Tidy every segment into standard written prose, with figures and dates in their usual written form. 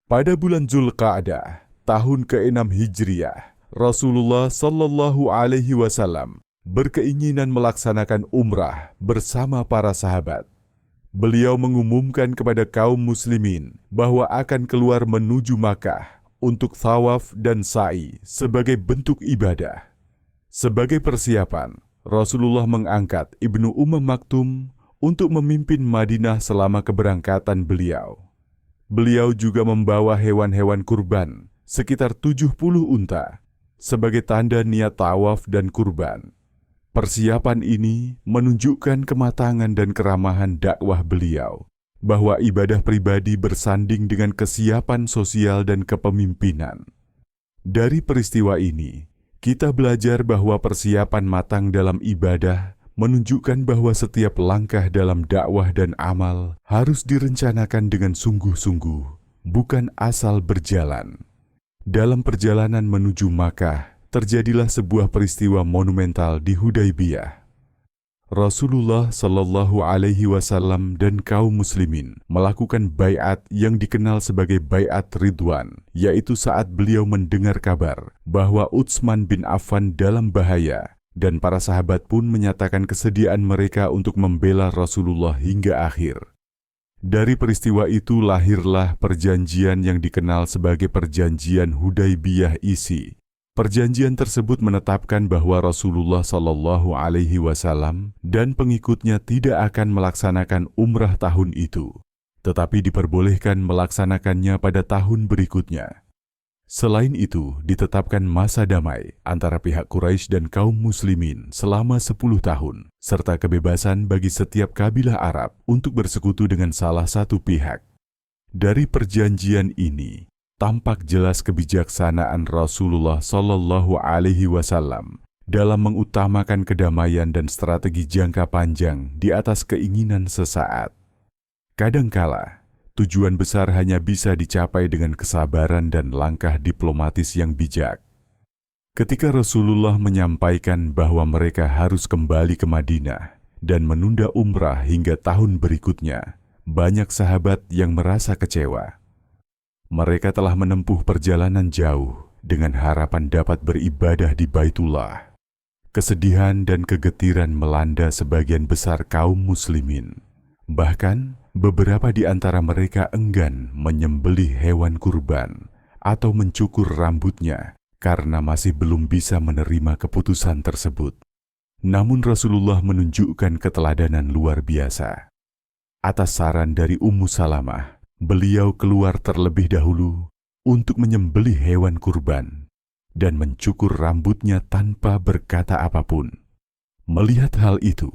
Pada bulan Zulqa'dah, tahun ke-6 Hijriah, Rasulullah Shallallahu Alaihi Wasallam berkeinginan melaksanakan umrah bersama para sahabat. Beliau mengumumkan kepada kaum muslimin bahwa akan keluar menuju Makkah untuk thawaf dan sa'i sebagai bentuk ibadah. Sebagai persiapan, Rasulullah mengangkat Ibnu Maktum untuk memimpin Madinah selama keberangkatan beliau. Beliau juga membawa hewan-hewan kurban, sekitar 70 unta, sebagai tanda niat tawaf dan kurban. Persiapan ini menunjukkan kematangan dan keramahan dakwah beliau, bahwa ibadah pribadi bersanding dengan kesiapan sosial dan kepemimpinan. Dari peristiwa ini, kita belajar bahwa persiapan matang dalam ibadah menunjukkan bahwa setiap langkah dalam dakwah dan amal harus direncanakan dengan sungguh-sungguh, bukan asal berjalan. Dalam perjalanan menuju Makkah, terjadilah sebuah peristiwa monumental di Hudaybiyah. Rasulullah Shallallahu Alaihi Wasallam dan kaum muslimin melakukan baiat yang dikenal sebagai baiat Ridwan, yaitu saat beliau mendengar kabar bahwa Utsman bin Affan dalam bahaya, dan para sahabat pun menyatakan kesediaan mereka untuk membela Rasulullah hingga akhir. Dari peristiwa itu lahirlah perjanjian yang dikenal sebagai Perjanjian Hudaybiyah Isi. Perjanjian tersebut menetapkan bahwa Rasulullah Shallallahu Alaihi Wasallam dan pengikutnya tidak akan melaksanakan umrah tahun itu, tetapi diperbolehkan melaksanakannya pada tahun berikutnya. Selain itu, ditetapkan masa damai antara pihak Quraisy dan kaum muslimin selama 10 tahun, serta kebebasan bagi setiap kabilah Arab untuk bersekutu dengan salah satu pihak. Dari perjanjian ini, tampak jelas kebijaksanaan Rasulullah Shallallahu Alaihi Wasallam dalam mengutamakan kedamaian dan strategi jangka panjang di atas keinginan sesaat. Kadangkala, tujuan besar hanya bisa dicapai dengan kesabaran dan langkah diplomatis yang bijak. Ketika Rasulullah menyampaikan bahwa mereka harus kembali ke Madinah dan menunda umrah hingga tahun berikutnya, banyak sahabat yang merasa kecewa. Mereka telah menempuh perjalanan jauh dengan harapan dapat beribadah di Baitullah. Kesedihan dan kegetiran melanda sebagian besar kaum muslimin. Bahkan, beberapa di antara mereka enggan menyembelih hewan kurban atau mencukur rambutnya karena masih belum bisa menerima keputusan tersebut. Namun Rasulullah menunjukkan keteladanan luar biasa. Atas saran dari Ummu Salamah, beliau keluar terlebih dahulu untuk menyembelih hewan kurban dan mencukur rambutnya tanpa berkata apapun. Melihat hal itu,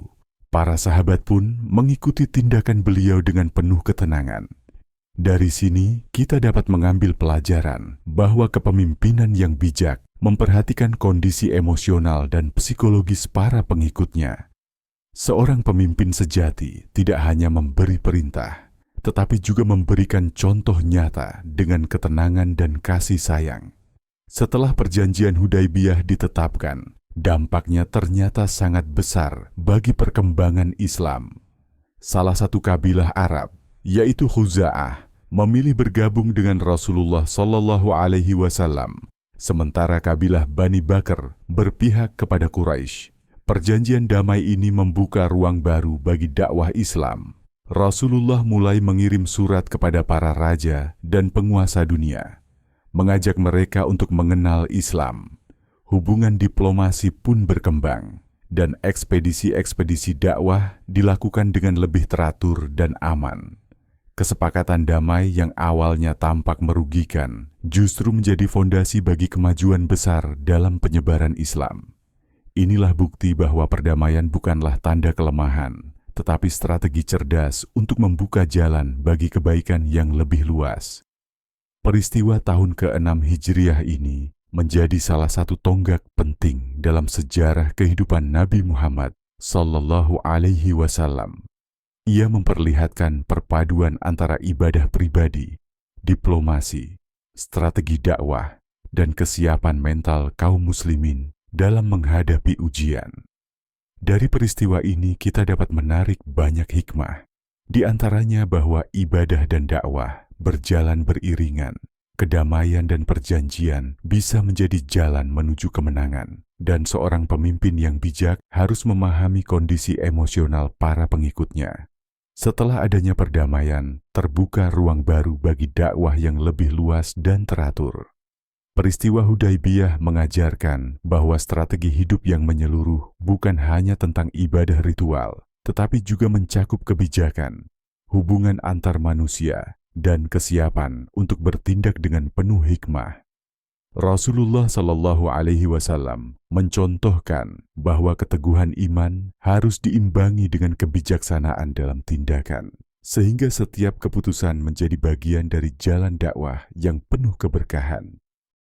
para sahabat pun mengikuti tindakan beliau dengan penuh ketenangan. Dari sini, kita dapat mengambil pelajaran bahwa kepemimpinan yang bijak memperhatikan kondisi emosional dan psikologis para pengikutnya. Seorang pemimpin sejati tidak hanya memberi perintah, tetapi juga memberikan contoh nyata dengan ketenangan dan kasih sayang. Setelah perjanjian Hudaybiyah ditetapkan, dampaknya ternyata sangat besar bagi perkembangan Islam. Salah satu kabilah Arab, yaitu Khuza'ah, memilih bergabung dengan Rasulullah Shallallahu Alaihi Wasallam, sementara kabilah Bani Bakr berpihak kepada Quraisy. Perjanjian damai ini membuka ruang baru bagi dakwah Islam. Rasulullah mulai mengirim surat kepada para raja dan penguasa dunia, mengajak mereka untuk mengenal Islam. Hubungan diplomasi pun berkembang, dan ekspedisi-ekspedisi dakwah dilakukan dengan lebih teratur dan aman. Kesepakatan damai yang awalnya tampak merugikan, justru menjadi fondasi bagi kemajuan besar dalam penyebaran Islam. Inilah bukti bahwa perdamaian bukanlah tanda kelemahan, tetapi strategi cerdas untuk membuka jalan bagi kebaikan yang lebih luas. Peristiwa tahun ke-6 Hijriah ini menjadi salah satu tonggak penting dalam sejarah kehidupan Nabi Muhammad Sallallahu Alaihi Wasallam. Ia memperlihatkan perpaduan antara ibadah pribadi, diplomasi, strategi dakwah, dan kesiapan mental kaum muslimin dalam menghadapi ujian. Dari peristiwa ini kita dapat menarik banyak hikmah, di antaranya bahwa ibadah dan dakwah berjalan beriringan. kedamaian dan perjanjian bisa menjadi jalan menuju kemenangan, dan seorang pemimpin yang bijak harus memahami kondisi emosional para pengikutnya. Setelah adanya perdamaian, terbuka ruang baru bagi dakwah yang lebih luas dan teratur. Peristiwa Hudaybiyah mengajarkan bahwa strategi hidup yang menyeluruh bukan hanya tentang ibadah ritual, tetapi juga mencakup kebijakan, hubungan antar manusia, dan kesiapan untuk bertindak dengan penuh hikmah. Rasulullah Shallallahu Alaihi Wasallam mencontohkan bahwa keteguhan iman harus diimbangi dengan kebijaksanaan dalam tindakan, sehingga setiap keputusan menjadi bagian dari jalan dakwah yang penuh keberkahan.